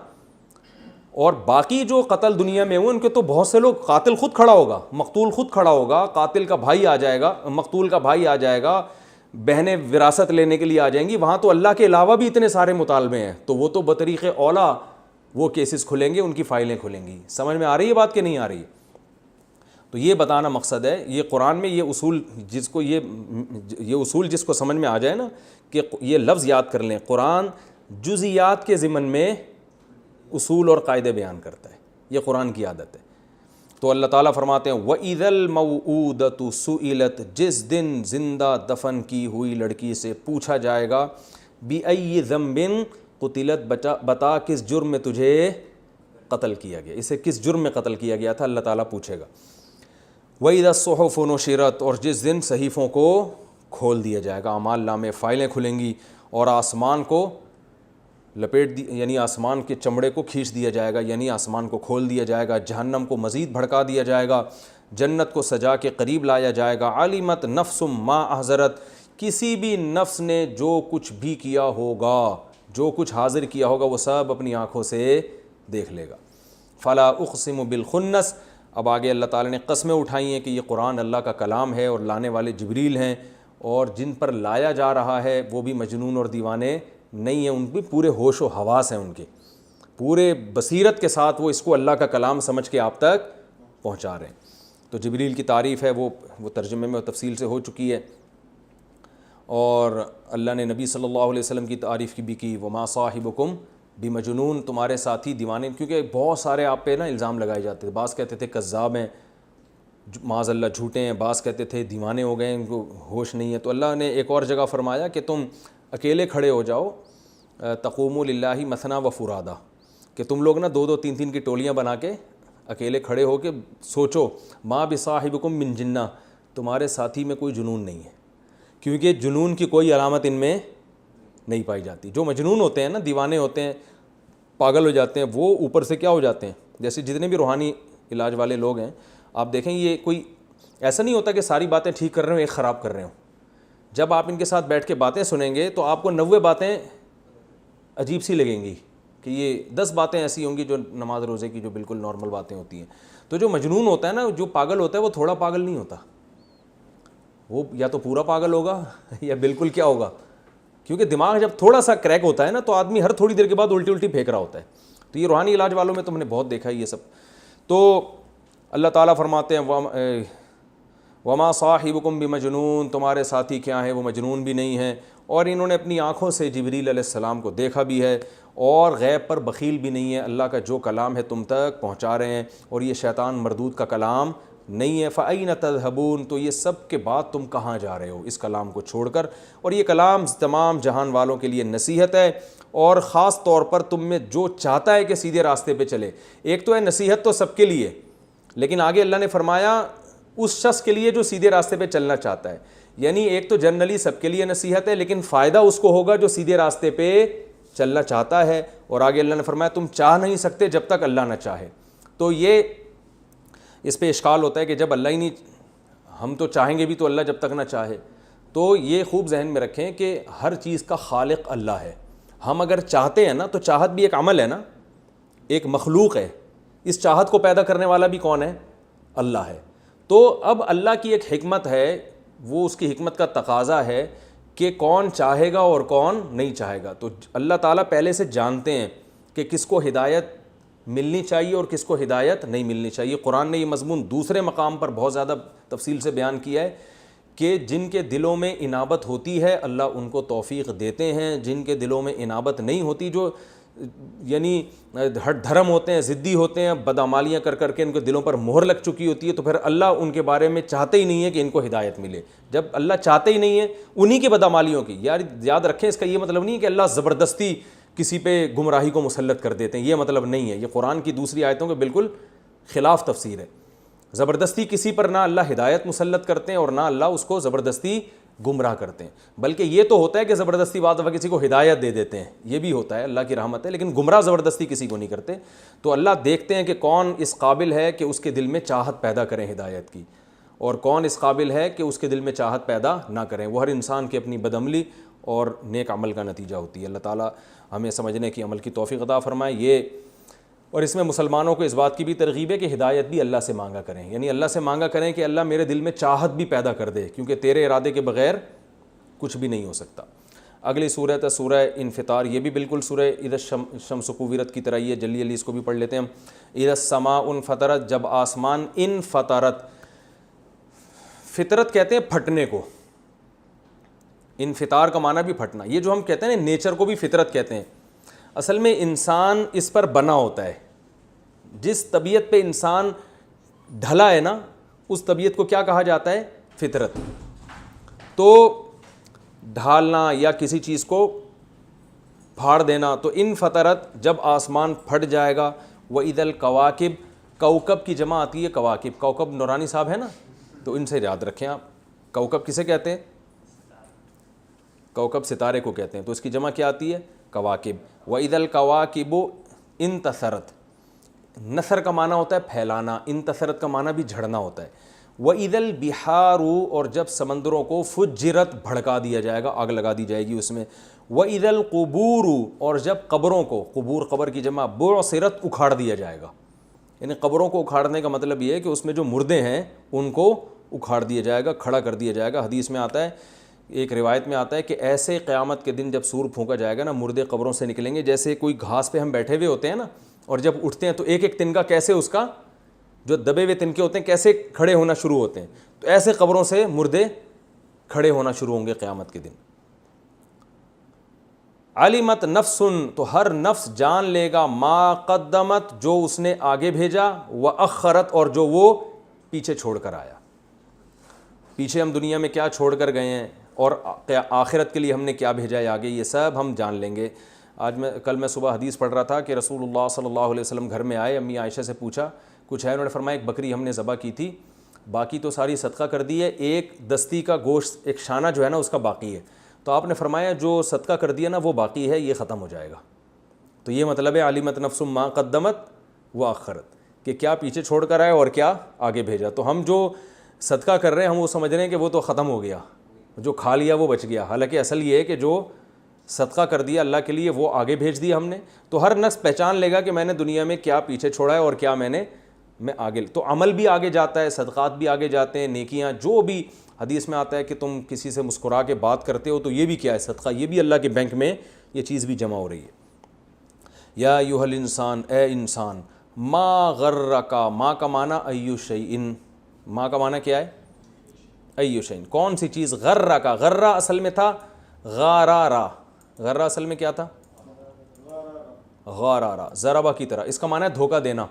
اور باقی جو قتل دنیا میں ہوئے ان کے تو بہت سے لوگ, قاتل خود کھڑا ہوگا, مقتول خود کھڑا ہوگا, قاتل کا بھائی آ جائے گا, مقتول کا بھائی آ جائے گا, بہنیں وراثت لینے کے لیے آ جائیں گی. وہاں تو اللہ کے علاوہ بھی اتنے سارے مطالبے ہیں, تو وہ تو بطریق اولا وہ کیسز کھلیں گے, ان کی فائلیں کھلیں گی. سمجھ میں آ رہی ہے بات کہ نہیں آ رہی؟ تو یہ بتانا مقصد ہے. یہ قرآن میں یہ اصول جس کو سمجھ میں آ جائے نا, کہ یہ لفظ یاد کر لیں, قرآن جزیات کے ضمن میں اصول اور قاعدے بیان کرتا ہے, یہ قرآن کی عادت ہے. تو اللہ تعالیٰ فرماتے ہیں وَإِذَا الْمَوْعُودَةُ سُئِلَتْ, جس دن زندہ دفن کی ہوئی لڑکی سے پوچھا جائے گا بِأَيِّ ذَنبٍ قُتِلَتْ, بتا کس جرم میں تجھے قتل کیا گیا, اسے کس جرم میں قتل کیا گیا تھا, اللہ تعالیٰ پوچھے گا. وَإِذَا الصُّحُفُ نُشِرَتْ, اور جس دن صحیفوں کو کھول دیا جائے گا, اعمال نامے فائلیں کھلیں گی, اور آسمان کو لپیٹ یعنی آسمان کے چمڑے کو کھینچ دیا جائے گا, یعنی آسمان کو کھول دیا جائے گا, جہنم کو مزید بھڑکا دیا جائے گا, جنت کو سجا کے قریب لایا جائے گا. عَلِمَتْ نَفْسٌ مَا أَحْضَرَتْ, کسی بھی نفس نے جو کچھ بھی کیا ہوگا, جو کچھ حاضر کیا ہوگا وہ سب اپنی آنکھوں سے دیکھ لے گا. فَلَا أُقْسِمُ بِالْخُنَّسِ, اب آگے اللہ تعالیٰ نے قسمیں اٹھائی ہیں کہ یہ قرآن اللہ کا کلام ہے اور لانے والے جبریل ہیں, اور جن پر لایا جا رہا ہے وہ بھی مجنون اور دیوانے نہیں ہیں, ان بھی پورے ہوش و حواس ہیں, ان کے پورے بصیرت کے ساتھ وہ اس کو اللہ کا کلام سمجھ کے آپ تک پہنچا رہے ہیں. تو جبریل کی تعریف ہے وہ ترجمے میں تفصیل سے ہو چکی ہے, اور اللہ نے نبی صلی اللہ علیہ وسلم کی تعریف کی بھی کی, وما صاحبکم بمجنون, تمہارے ساتھی دیوانے, کیونکہ بہت سارے آپ پہ نا الزام لگائے جاتے تھے. بعض کہتے تھے کذاب ہیں, معاذ اللہ جھوٹے ہیں, بعض کہتے تھے دیوانے ہو گئے, ان کو ہوش نہیں ہے. تو اللہ نے ایک اور جگہ فرمایا کہ تم اکیلے کھڑے ہو جاؤ, تقوموا للہ مثنی و فرادا, کہ تم لوگ نا 2-2 3-3 کی ٹولیاں بنا کے اکیلے کھڑے ہو کے سوچو, ما بصاحبکم من جنہ, تمہارے ساتھی میں کوئی جنون نہیں ہے, کیونکہ جنون کی کوئی علامت ان میں نہیں پائی جاتی. جو مجنون ہوتے ہیں نا, دیوانے ہوتے ہیں, پاگل ہو جاتے ہیں, وہ اوپر سے کیا ہو جاتے ہیں, جیسے جتنے بھی روحانی علاج والے لوگ ہیں آپ دیکھیں, یہ کوئی ایسا نہیں ہوتا کہ ساری باتیں ٹھیک کر رہے ہوں ایک خراب کر رہے ہوں. جب آپ ان کے ساتھ بیٹھ کے باتیں سنیں گے تو آپ کو 90 باتیں عجیب سی لگیں گی, کہ یہ 10 باتیں ایسی ہوں گی جو نماز روزے کی جو بالکل نارمل باتیں ہوتی ہیں. تو جو مجنون ہوتا ہے نا, جو پاگل ہوتا ہے, وہ تھوڑا پاگل نہیں ہوتا, وہ یا تو پورا پاگل ہوگا یا بالکل کیا ہوگا, کیونکہ دماغ جب تھوڑا سا کریک ہوتا ہے نا تو آدمی ہر تھوڑی دیر کے بعد الٹی پھینک رہا ہوتا ہے. تو یہ روحانی علاج والوں میں تو میں نے بہت دیکھا ہے یہ سب. تو اللہ تعالیٰ فرماتے ہیں وما صاحبکم بمجنون, تمہارے ساتھی کیا ہیں, وہ مجنون بھی نہیں ہیں, اور انہوں نے اپنی آنکھوں سے جبریل علیہ السلام کو دیکھا بھی ہے, اور غیب پر بخیل بھی نہیں ہے, اللہ کا جو کلام ہے تم تک پہنچا رہے ہیں, اور یہ شیطان مردود کا کلام نہیں ہے. فَأَيْنَ تَذْهَبُونَ, تو یہ سب کے بعد تم کہاں جا رہے ہو اس کلام کو چھوڑ کر. اور یہ کلام تمام جہان والوں کے لیے نصیحت ہے, اور خاص طور پر تم میں جو چاہتا ہے کہ سیدھے راستے پہ چلے. ایک تو ہے نصیحت تو سب کے لیے, لیکن آگے اللہ نے فرمایا اس شخص کے لیے جو سیدھے راستے پہ چلنا چاہتا ہے. یعنی ایک تو جنرلی سب کے لیے نصیحت ہے, لیکن فائدہ اس کو ہوگا جو سیدھے راستے پہ چلنا چاہتا ہے. اور آگے اللہ نے فرمایا تم چاہ نہیں سکتے جب تک اللہ نہ چاہے. تو یہ اس پہ اشکال ہوتا ہے کہ جب اللہ ہی نہیں, ہم تو چاہیں گے بھی تو اللہ جب تک نہ چاہے. تو یہ خوب ذہن میں رکھیں کہ ہر چیز کا خالق اللہ ہے. ہم اگر چاہتے ہیں نا تو چاہت بھی ایک عمل ہے نا, ایک مخلوق ہے, اس چاہت کو پیدا کرنے والا بھی کون ہے, اللہ ہے. تو اب اللہ کی ایک حکمت ہے, وہ اس کی حکمت کا تقاضا ہے کہ کون چاہے گا اور کون نہیں چاہے گا. تو اللہ تعالیٰ پہلے سے جانتے ہیں کہ کس کو ہدایت ملنی چاہیے اور کس کو ہدایت نہیں ملنی چاہیے. قرآن نے یہ مضمون دوسرے مقام پر بہت زیادہ تفصیل سے بیان کیا ہے کہ جن کے دلوں میں انابت ہوتی ہے اللہ ان کو توفیق دیتے ہیں, جن کے دلوں میں انابت نہیں ہوتی, جو یعنی ہٹ دھرم ہوتے ہیں, ضدی ہوتے ہیں, بدعمالیاں کر کر کے ان کے دلوں پر مہر لگ چکی ہوتی ہے, تو پھر اللہ ان کے بارے میں چاہتے ہی نہیں ہے کہ ان کو ہدایت ملے. جب اللہ چاہتے ہی نہیں ہے انہی کے بدعمالیوں کی, یاد رکھیں اس کا یہ مطلب نہیں ہے کہ اللہ زبردستی کسی پہ گمراہی کو مسلط کر دیتے ہیں, یہ مطلب نہیں ہے. یہ قرآن کی دوسری آیتوں کے بالکل خلاف تفسیر ہے. زبردستی کسی پر نہ اللہ ہدایت مسلط کرتے ہیں اور نہ اللہ اس کو زبردستی گمراہ کرتے ہیں, بلکہ یہ تو ہوتا ہے کہ زبردستی بعض دفعہ کسی کو ہدایت دے دیتے ہیں, یہ بھی ہوتا ہے, اللہ کی رحمت ہے, لیکن گمراہ زبردستی کسی کو نہیں کرتے. تو اللہ دیکھتے ہیں کہ کون اس قابل ہے کہ اس کے دل میں چاہت پیدا کریں ہدایت کی, اور کون اس قابل ہے کہ اس کے دل میں چاہت پیدا نہ کریں. وہ ہر انسان کی اپنی بدعملی اور نیک عمل کا نتیجہ ہوتی ہے. اللہ تعالیٰ ہمیں سمجھنے کی عمل کی توفیق عطا فرمائے. یہ اور اس میں مسلمانوں کو اس بات کی بھی ترغیب ہے کہ ہدایت بھی اللہ سے مانگا کریں, یعنی اللہ سے مانگا کریں کہ اللہ میرے دل میں چاہت بھی پیدا کر دے, کیونکہ تیرے ارادے کے بغیر کچھ بھی نہیں ہو سکتا. اگلی صورت ہے سورہ انفطار. یہ بھی بالکل سورہ اذا الشمس کوورت کی طرح ہی ہے. جلدی جلدی اس کو بھی پڑھ لیتے ہیں ہم. اذا السماء انفطرت, جب آسمان انفطرت, فطرت کہتے ہیں پھٹنے کو, انفطار کا معنی بھی پھٹنا. یہ جو ہم کہتے ہیں نا نیچر کو بھی فطرت کہتے ہیں, اصل میں انسان اس پر بنا ہوتا ہے. جس طبیعت پہ انسان ڈھلا ہے نا, اس طبیعت کو کیا کہا جاتا ہے؟ فطرت. تو ڈھالنا یا کسی چیز کو پھاڑ دینا. تو انفطرت, جب آسمان پھٹ جائے گا. وَإِذَا الْكَوَاكِبُ, کوكب کی جمع آتی ہے کواکب. کوكب نورانی صاحب ہے نا, تو ان سے یاد رکھیں آپ. کوكب کسے کہتے ہیں؟ کوكب ستارے کو کہتے ہیں, تو اس کی جمع کیا آتی ہے؟ کواکب. وَإِذَا الْكَوَاكِبُ انتثرت, نثر کا معنی ہوتا ہے پھیلانا, انتثرت کا معنی بھی جھڑنا ہوتا ہے. وَإِذَا الْبِحَارُ, اور جب سمندروں کو فجرت, بھڑکا دیا جائے گا, آگ لگا دی جائے گی اس میں. وَإِذَا الْقُبُورُ, اور جب قبروں کو, قبور قبر کی جمع, بُعْثِرَت, اکھاڑ دیا جائے گا. یعنی قبروں کو اکھاڑنے کا مطلب یہ ہے کہ اس میں جو مردے ہیں ان کو اکھاڑ دیا جائے گا, کھڑا کر دیا جائے گا. حدیث میں آتا ہے, ایک روایت میں آتا ہے کہ ایسے قیامت کے دن جب سور پھونکا جائے گا نا, مردے قبروں سے نکلیں گے جیسے کوئی گھاس پہ ہم بیٹھے ہوئے ہوتے ہیں نا, اور جب اٹھتے ہیں تو ایک ایک تنکا کیسے اس کا جو دبے ہوئے تنکے ہوتے ہیں کیسے کھڑے ہونا شروع ہوتے ہیں, تو ایسے قبروں سے مردے کھڑے ہونا شروع ہوں گے قیامت کے دن. علمت نفس, تو ہر نفس جان لے گا, ما قدمت, جو اس نے آگے بھیجا, واخرت, اور جو وہ پیچھے چھوڑ کر آیا. پیچھے ہم دنیا میں کیا چھوڑ کر گئے ہیں اور آخرت کے لیے ہم نے کیا بھیجا ہے آگے, یہ سب ہم جان لیں گے. کل میں صبح حدیث پڑھ رہا تھا کہ رسول اللہ صلی اللہ علیہ وسلم گھر میں آئے, امی عائشہ سے پوچھا کچھ ہے, انہوں نے فرمایا ایک بکری ہم نے ذبح کی تھی, باقی تو ساری صدقہ کر دی ہے, ایک دستی کا گوشت, ایک شانہ جو ہے نا اس کا باقی ہے. تو آپ نے فرمایا جو صدقہ کر دیا نا وہ باقی ہے, یہ ختم ہو جائے گا. تو یہ مطلب ہے علمت نفس ما قدمت واخرت, کہ کیا پیچھے چھوڑ کر آئے اور کیا آگے بھیجا. تو ہم جو صدقہ کر رہے ہیں ہم وہ سمجھ رہے ہیں کہ وہ تو ختم ہو گیا, جو کھا لیا وہ بچ گیا, حالانکہ اصل یہ ہے کہ جو صدقہ کر دیا اللہ کے لیے وہ آگے بھیج دیا ہم نے. تو ہر نفس پہچان لے گا کہ میں نے دنیا میں کیا پیچھے چھوڑا ہے اور کیا میں آگے. تو عمل بھی آگے جاتا ہے, صدقات بھی آگے جاتے ہیں, نیکیاں جو بھی. حدیث میں آتا ہے کہ تم کسی سے مسکرا کے بات کرتے ہو تو یہ بھی کیا ہے؟ صدقہ. یہ بھی اللہ کے بینک میں یہ چیز بھی جمع ہو رہی ہے. یا ایھا الانسان, اے انسان, ما غرک, ما کا معنی ایو شیء, ما کا معنی کیا ہے؟ ایو شیء, کون سی چیز. غرک, غرہ اصل میں تھا غارارا, غرہ اصل میں کیا تھا؟ غارارا, ضربہ کی طرح. اس کا معنی ہے دھوکہ دینا,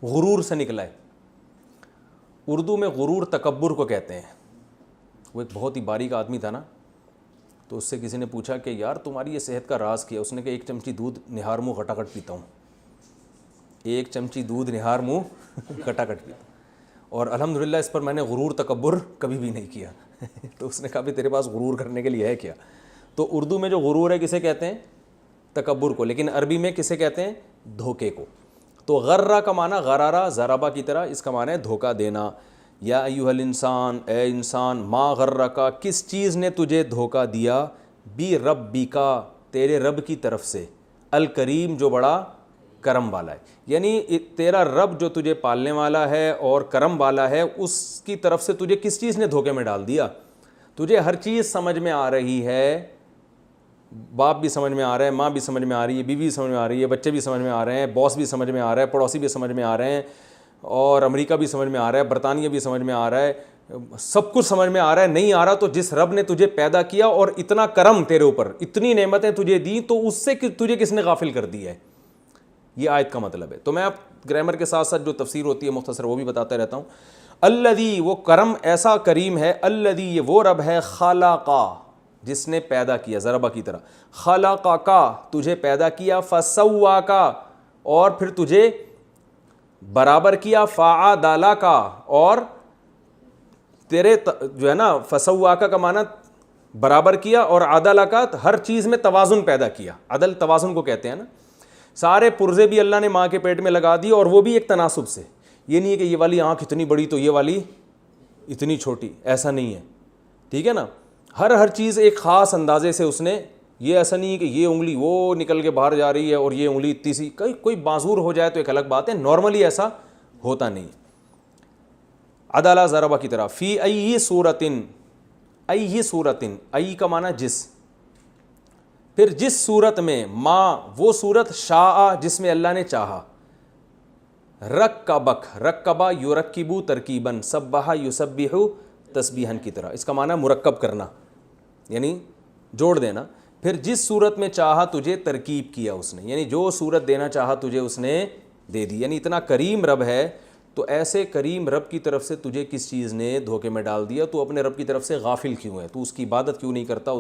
غرور سے نکلا ہے. اردو میں غرور تکبر کو کہتے ہیں. وہ ایک بہت ہی باریک آدمی تھا نا, تو اس سے کسی نے پوچھا کہ یار تمہاری یہ صحت کا راز کیا؟ اس نے کہا ایک چمچی دودھ نہار منہ کھٹاکھٹ پیتا ہوں, ایک چمچی دودھ نہار منہ کھٹاکھٹ پیتا ہوں, اور الحمدللہ اس پر میں نے غرور تکبر کبھی بھی نہیں کیا. تو اس نے کہا بھی تیرے پاس غرور کرنے کے لیے ہے کیا؟ تو اردو میں جو غرور ہے کسے کہتے ہیں؟ تکبر کو, لیکن عربی میں کسے کہتے ہیں؟ دھوکے کو. تو غرہ کا معنی غرارہ, ضربہ کی طرح, اس کا معنی ہے دھوکہ دینا. یا ایھا الانسان, اے انسان, ما غرک, کس چیز نے تجھے دھوکہ دیا, بی ربک, تیرے رب کی طرف سے, الکریم, جو بڑا کرم والا ہے. یعنی تیرا رب جو تجھے پالنے والا ہے اور کرم والا ہے, اس کی طرف سے تجھے کس چیز نے دھوکے میں ڈال دیا؟ تجھے ہر چیز سمجھ میں آ رہی ہے, باپ بھی سمجھ میں آ رہا ہے, ماں بھی سمجھ میں آ رہی ہے, بیوی بھی سمجھ میں آ رہی ہے, بچے بھی سمجھ میں آ رہے ہیں, باس بھی سمجھ میں آ رہا ہے, پڑوسی بھی سمجھ میں آ رہے ہیں, اور امریکہ بھی سمجھ میں آ رہا ہے, برطانیہ بھی سمجھ میں آ رہا ہے, سب کچھ سمجھ میں آ رہا ہے. نہیں آ رہا تو جس رب نے تجھے پیدا کیا اور اتنا کرم تیرے اوپر, اتنی نعمتیں تجھے دیں, تو اس سے تجھے کس نے غافل کر دی ہے؟ یہ آیت کا مطلب ہے. تو میں اب گرامر کے ساتھ ساتھ جو تفسیر ہوتی ہے مختصر وہ بھی بتاتا رہتا ہوں. الذی, وہ کرم ایسا کریم ہے, الذی, یہ وہ رب ہے, خلقا, جس نے پیدا کیا, ضربہ کی طرح, خلقا کا, تجھے پیدا کیا, فسوا کا, اور پھر تجھے برابر کیا فعادلا کا، اور تیرے جو ہے نا فسواکا کا معنی برابر کیا، اور عدلا کا ہر چیز میں توازن پیدا کیا. عدل توازن کو کہتے ہیں نا. سارے پرزے بھی اللہ نے ماں کے پیٹ میں لگا دی، اور وہ بھی ایک تناسب سے. یہ نہیں ہے کہ یہ والی آنکھ اتنی بڑی تو یہ والی اتنی چھوٹی، ایسا نہیں ہے. ٹھیک ہے نا. ہر چیز ایک خاص اندازے سے اس نے. یہ ایسا نہیں ہے کہ یہ انگلی وہ نکل کے باہر جا رہی ہے اور یہ انگلی اتنی سی. کوئی معذور ہو جائے تو ایک الگ بات ہے، نارملی ایسا ہوتا نہیں. عدالہ ضربہ کی طرح. فی ای صورتن، ای صورتن، ای کا معنی جس، پھر جس صورت میں، ما وہ صورت، شاء جس میں اللہ نے چاہا. رکبک، رکبہ یرکبو ترکیباً، سبح یسبح تسبیحاً کی طرح. اس کا معنی مرکب کرنا، یعنی جوڑ دینا. پھر جس صورت میں چاہا تجھے ترکیب کیا اس نے، یعنی جو صورت دینا چاہا تجھے اس نے دے دی. یعنی اتنا کریم رب ہے، تو ایسے کریم رب کی طرف سے تجھے کس چیز نے دھوکے میں ڈال دیا؟ تو اپنے رب کی طرف سے غافل کیوں ہے؟ تو اس کی عبادت کیوں نہیں کرتا؟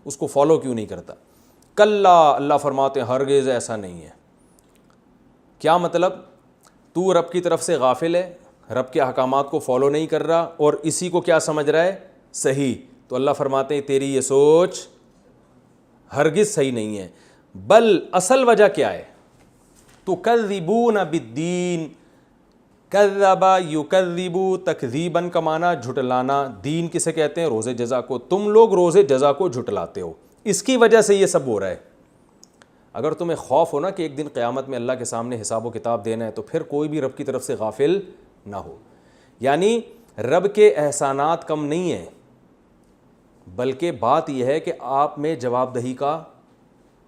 اس کو فالو کیوں نہیں کرتا؟ کلا، اللہ فرماتے ہیں ہرگز ایسا نہیں ہے. کیا مطلب؟ تو رب کی طرف سے غافل ہے، رب کے احکامات کو فالو نہیں کر رہا، اور اسی کو کیا سمجھ رہا ہے؟ صحیح. تو اللہ فرماتے ہیں تیری یہ سوچ ہرگز صحیح نہیں ہے. بل اصل وجہ کیا ہے؟ تکذبون بالدین. کذب یکذب، تکذیباً کا معنی جھٹلانا. دین کسے کہتے ہیں؟ روز جزا کو. تم لوگ روز جزا کو جھٹلاتے ہو، اس کی وجہ سے یہ سب ہو رہا ہے. اگر تمہیں خوف ہو نا کہ ایک دن قیامت میں اللہ کے سامنے حساب و کتاب دینا ہے، تو پھر کوئی بھی رب کی طرف سے غافل نہ ہو. یعنی رب کے احسانات کم نہیں ہیں، بلکہ بات یہ ہے کہ آپ میں جواب دہی کا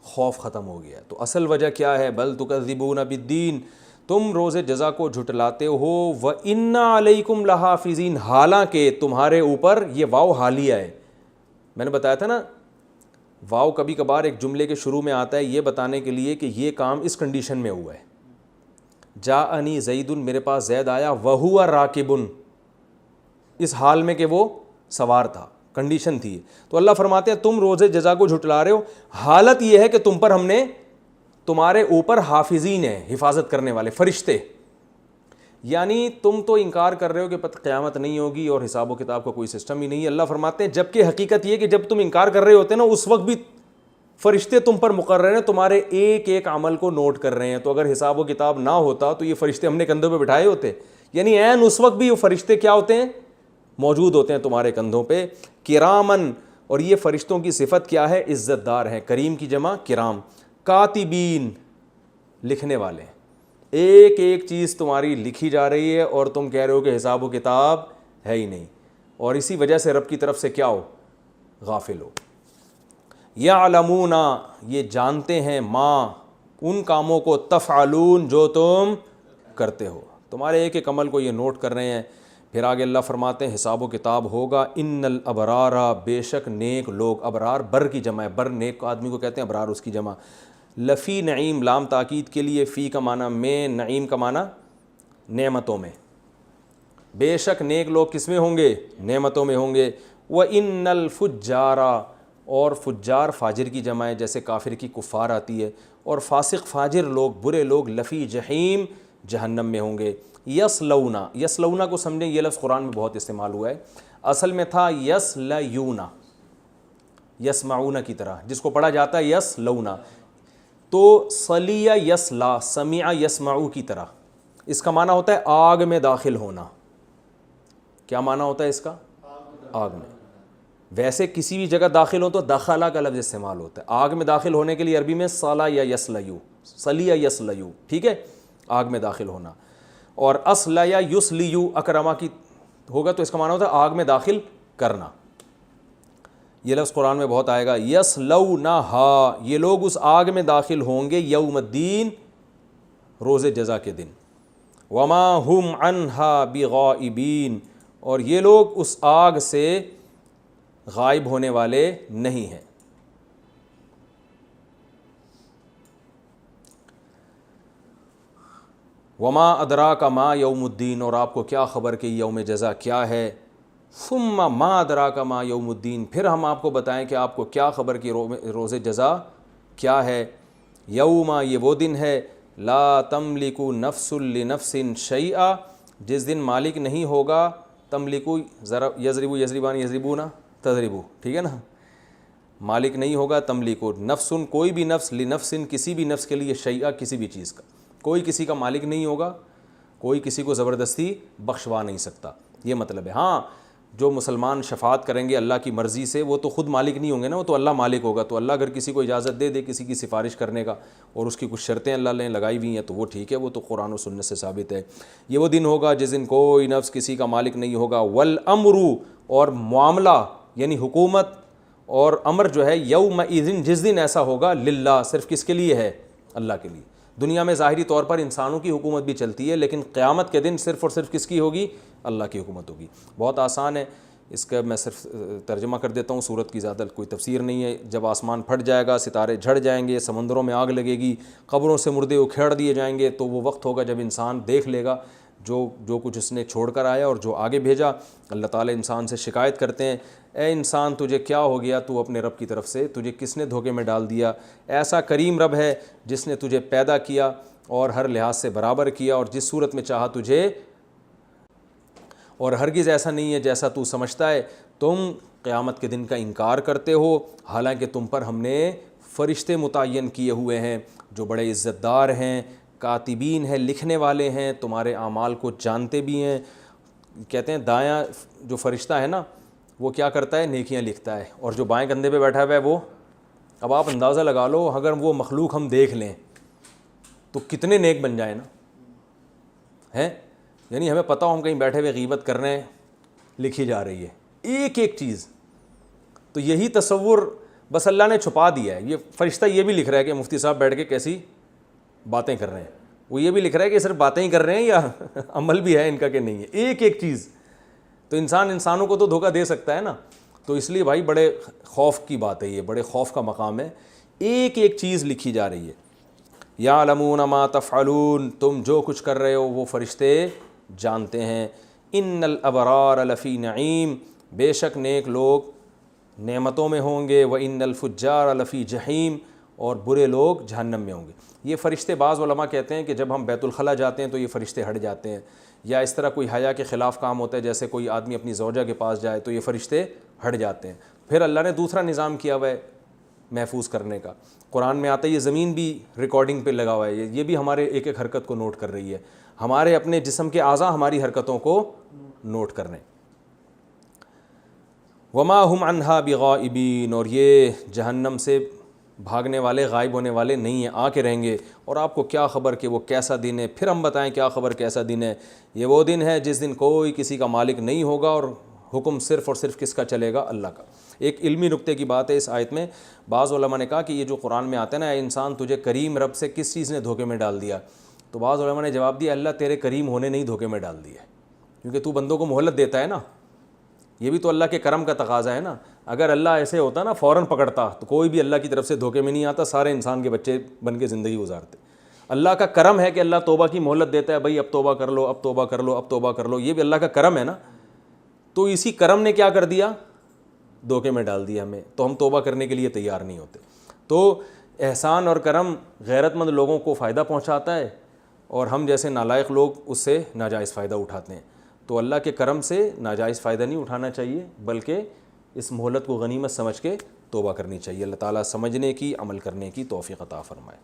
خوف ختم ہو گیا. تو اصل وجہ کیا ہے؟ بل تکذبون بالدین، تم روز جزا کو جھٹلاتے ہو. وَإِنَّ عَلَيْكُمْ لَحَافِظِينَ، حالانکہ تمہارے اوپر، یہ واو حالیہ ہے. میں نے بتایا تھا نا، واو کبھی کبھار ایک جملے کے شروع میں آتا ہے یہ بتانے کے لیے کہ یہ کام اس کنڈیشن میں ہوا ہے. جاءنی زید، میرے پاس زید آیا. وَهُوَ راکب، اس حال میں کہ وہ سوار تھا، کنڈیشن تھی. تو اللہ فرماتے ہیں تم روز جزا کو جھٹلا رہے ہو، حالت یہ ہے کہ تم پر ہم نے، تمہارے اوپر حافظین ہیں، حفاظت کرنے والے فرشتے. یعنی تم تو انکار کر رہے ہو کہ قیامت نہیں ہوگی اور حساب و کتاب کا کوئی سسٹم ہی نہیں ہے. اللہ فرماتے ہیں جبکہ حقیقت یہ کہ جب تم انکار کر رہے ہوتے نا، اس وقت بھی فرشتے تم پر مقرر ہیں، تمہارے ایک ایک عمل کو نوٹ کر رہے ہیں. تو اگر حساب و کتاب نہ ہوتا تو یہ فرشتے ہم نے کندھوں پہ بٹھائے ہوتے. یعنی عین اس وقت بھی وہ فرشتے کیا ہوتے ہیں؟ موجود ہوتے ہیں تمہارے کندھوں پہ. کرامن، اور یہ فرشتوں کی صفت کیا ہے؟ عزت دار ہیں. کریم کی جمع کرام. کاتبین، لکھنے والے. ایک ایک چیز تمہاری لکھی جا رہی ہے اور تم کہہ رہے ہو کہ حساب و کتاب ہے ہی نہیں، اور اسی وجہ سے رب کی طرف سے کیا ہو؟ غافل ہو. یعلمون، یہ جانتے ہیں، ما ان کاموں کو، تفعلون جو تم کرتے ہو، تمہارے ایک ایک عمل کو یہ نوٹ کر رہے ہیں. پھر آگے اللہ فرماتے ہیں حساب و کتاب ہوگا. ان الابرار، بے شک نیک لوگ. ابرار بر کی جمع ہے، بر نیک آدمی کو کہتے ہیں، ابرار اس کی جمع. لفی نعیم، لام تاکید کے لیے، فی کا معنی میں، نعیم کا معنی نعمتوں میں. بے شک نیک لوگ کس میں ہوں گے؟ نعمتوں میں ہوں گے. وَإِنَّ الْفُجَّارَ، اور فجار فاجر کی جمع ہے، جیسے کافر کی کفار آتی ہے. اور فاسق فاجر لوگ، برے لوگ، لفی جہیم، جہنم میں ہوں گے. یسلونا، یسلونا کو سمجھیں، یہ لفظ قرآن میں بہت استعمال ہوا ہے. اصل میں تھا یسلیونا، یسمعون کی طرح، جس کو پڑھا جاتا ہے یسلونا. تو صلیہ یسلا، سمع یسمعو کی طرح. اس کا معنی ہوتا ہے آگ میں داخل ہونا. کیا معنی ہوتا ہے اس کا؟ آگ میں. ویسے کسی بھی جگہ داخل ہو تو دخلہ کا لفظ استعمال ہوتا ہے. آگ میں داخل ہونے کے لیے عربی میں صلا یا یسلیو، صلیہ یسلیو، ٹھیک ہے، آگ میں داخل ہونا. اور اصلا یا یسلیو اکرما کی ہوگا تو اس کا معنی ہوتا ہے آگ میں داخل کرنا. یہ لفظ قرآن میں بہت آئے گا. یسلونہا، یہ لوگ اس آگ میں داخل ہوں گے، یوم الدین، روز جزا کے دن. وما ہم عنہا بغائبین، اور یہ لوگ اس آگ سے غائب ہونے والے نہیں ہیں. وما ادراک ما یوم الدین، اور آپ کو کیا خبر کہ یوم جزا کیا ہے. ثم ما ادراک ما یوم الدین، پھر ہم آپ کو بتائیں کہ آپ کو کیا خبر کہ روز جزا کیا ہے. یوم، یہ وہ دن ہے، لا تملک نفس لنفس شیئا، جس دن مالک نہیں ہوگا، تملکو یضربو یضربان یضربون تضربو، ٹھیک ہے نا، مالک نہیں ہوگا تملکو نفس، کوئی بھی نفس، لنفس کسی بھی نفس کے لیے، شیئا کسی بھی چیز کا، کوئی کسی کا مالک نہیں ہوگا، کوئی کسی کو زبردستی بخشوا نہیں سکتا، یہ مطلب ہے۔ ہاں جو مسلمان شفاعت کریں گے اللہ کی مرضی سے، وہ تو خود مالک نہیں ہوں گے نا، وہ تو اللہ مالک ہوگا، تو اللہ اگر کسی کو اجازت دے دے کسی کی سفارش کرنے کا، اور اس کی کچھ شرطیں اللہ نے لگائی ہوئی ہیں، تو وہ ٹھیک ہے، وہ تو قرآن و سنت سے ثابت ہے۔ یہ وہ دن ہوگا جس دن کوئی نفس کسی کا مالک نہیں ہوگا، والامر، اور معاملہ یعنی حکومت اور امر جو ہے، یومئذ جس دن ایسا ہوگا، للہ صرف کس کے لیے ہے؟ اللہ کے لیے۔ دنیا میں ظاہری طور پر انسانوں کی حکومت بھی چلتی ہے، لیکن قیامت کے دن صرف اور صرف کس کی ہوگی؟ اللہ کی حکومت ہوگی۔ بہت آسان ہے، اس کا میں صرف ترجمہ کر دیتا ہوں، سورت کی زیادہ کوئی تفسیر نہیں ہے۔ جب آسمان پھٹ جائے گا، ستارے جھڑ جائیں گے، سمندروں میں آگ لگے گی، قبروں سے مردے اکھیڑ دیے جائیں گے، تو وہ وقت ہوگا جب انسان دیکھ لے گا جو کچھ اس نے چھوڑ کر آیا اور جو آگے بھیجا۔ اللہ تعالیٰ انسان سے شکایت کرتے ہیں، اے انسان تجھے کیا ہو گیا، تو اپنے رب کی طرف سے تجھے کس نے دھوکے میں ڈال دیا؟ ایسا کریم رب ہے جس نے تجھے پیدا کیا اور ہر لحاظ سے برابر کیا، اور جس صورت میں چاہا تجھے، اور ہرگز ایسا نہیں ہے جیسا تو سمجھتا ہے، تم قیامت کے دن کا انکار کرتے ہو، حالانکہ تم پر ہم نے فرشتے متعین کیے ہوئے ہیں جو بڑے عزت دار ہیں، کاتبین ہیں، لکھنے والے ہیں، تمہارے اعمال کو جانتے بھی ہیں۔ کہتے ہیں دایاں جو فرشتہ ہے نا، وہ کیا کرتا ہے؟ نیکیاں لکھتا ہے، اور جو بائیں کندھے پہ بیٹھا ہوا ہے وہ، اب آپ اندازہ لگا لو اگر وہ مخلوق ہم دیکھ لیں تو کتنے نیک بن جائیں نا، ہیں؟ یعنی ہمیں پتہ ہو ہم کہیں بیٹھے ہوئے غیبت کر رہے ہیں، لکھی جا رہی ہے ایک ایک چیز۔ تو یہی تصور بس اللہ نے چھپا دیا ہے۔ یہ فرشتہ یہ بھی لکھ رہا ہے کہ مفتی صاحب بیٹھ کے کیسی باتیں کر رہے ہیں، وہ یہ بھی لکھ رہا ہے کہ صرف باتیں ہی کر رہے ہیں یا عمل بھی ہے ان کا کہ نہیں ہے، ایک ایک چیز۔ تو انسانوں کو تو دھوکہ دے سکتا ہے نا، تو اس لیے بھائی بڑے خوف کی بات ہے، یہ بڑے خوف کا مقام ہے، ایک ایک چیز لکھی جا رہی ہے۔ یعلمون ما تفعلون، تم جو کچھ کر رہے ہو وہ فرشتے جانتے ہیں۔ ان الابرار لفی نعیم، بے شک نیک لوگ نعمتوں میں ہوں گے، وان الفجار لفی جحیم، اور برے لوگ جہنم میں ہوں گے۔ یہ فرشتے، بعض علماء کہتے ہیں کہ جب ہم بیت الخلاء جاتے ہیں تو یہ فرشتے ہٹ جاتے ہیں، یا اس طرح کوئی حیا کے خلاف کام ہوتا ہے، جیسے کوئی آدمی اپنی زوجہ کے پاس جائے تو یہ فرشتے ہٹ جاتے ہیں۔ پھر اللہ نے دوسرا نظام کیا ہوا ہے محفوظ کرنے کا، قرآن میں آتا ہے، یہ زمین بھی ریکارڈنگ پہ لگا ہوا ہے، یہ بھی ہمارے ایک ایک حرکت کو نوٹ کر رہی ہے، ہمارے اپنے جسم کے اعضاء ہماری حرکتوں کو نوٹ کر رہے ہیں۔ وما ہم عنہا بغائبین، اور یہ جہنم سے بھاگنے والے، غائب ہونے والے نہیں ہیں، آ کے رہیں گے۔ اور آپ کو کیا خبر کہ وہ کیسا دن ہے، پھر ہم بتائیں کیا خبر کیسا دن ہے۔ یہ وہ دن ہے جس دن کوئی کسی کا مالک نہیں ہوگا، اور حکم صرف اور صرف کس کا چلے گا؟ اللہ کا۔ ایک علمی نکتے کی بات ہے اس آیت میں، بعض علماء نے کہا کہ یہ جو قرآن میں آتا ہے نا، اے انسان تجھے کریم رب سے کس چیز نے دھوکے میں ڈال دیا؟ تو بعض علماء نے جواب دیا، اللہ تیرے کریم ہونے نہیں دھوکے میں ڈال دیا، کیونکہ تو بندوں کو مہلت دیتا ہے نا، یہ بھی تو اللہ کے کرم کا تقاضا ہے نا۔ اگر اللہ ایسے ہوتا نا فوراً پکڑتا تو کوئی بھی اللہ کی طرف سے دھوکے میں نہیں آتا، سارے انسان کے بچے بن کے زندگی گزارتے۔ اللہ کا کرم ہے کہ اللہ توبہ کی مہلت دیتا ہے، بھائی اب توبہ کر لو، اب توبہ کر لو، اب توبہ کر لو، یہ بھی اللہ کا کرم ہے نا۔ تو اسی کرم نے کیا کر دیا؟ دھوکے میں ڈال دیا ہمیں، تو ہم توبہ کرنے کے لیے تیار نہیں ہوتے۔ تو احسان اور کرم غیرت مند لوگوں کو فائدہ پہنچاتا ہے، اور ہم جیسے نالائق لوگ اس سے ناجائز فائدہ اٹھاتے ہیں۔ تو اللہ کے کرم سے ناجائز فائدہ نہیں اٹھانا چاہیے، بلکہ اس مہلت کو غنیمت سمجھ کے توبہ کرنی چاہیے۔ اللہ تعالیٰ سمجھنے کی، عمل کرنے کی توفیق عطا فرمائے۔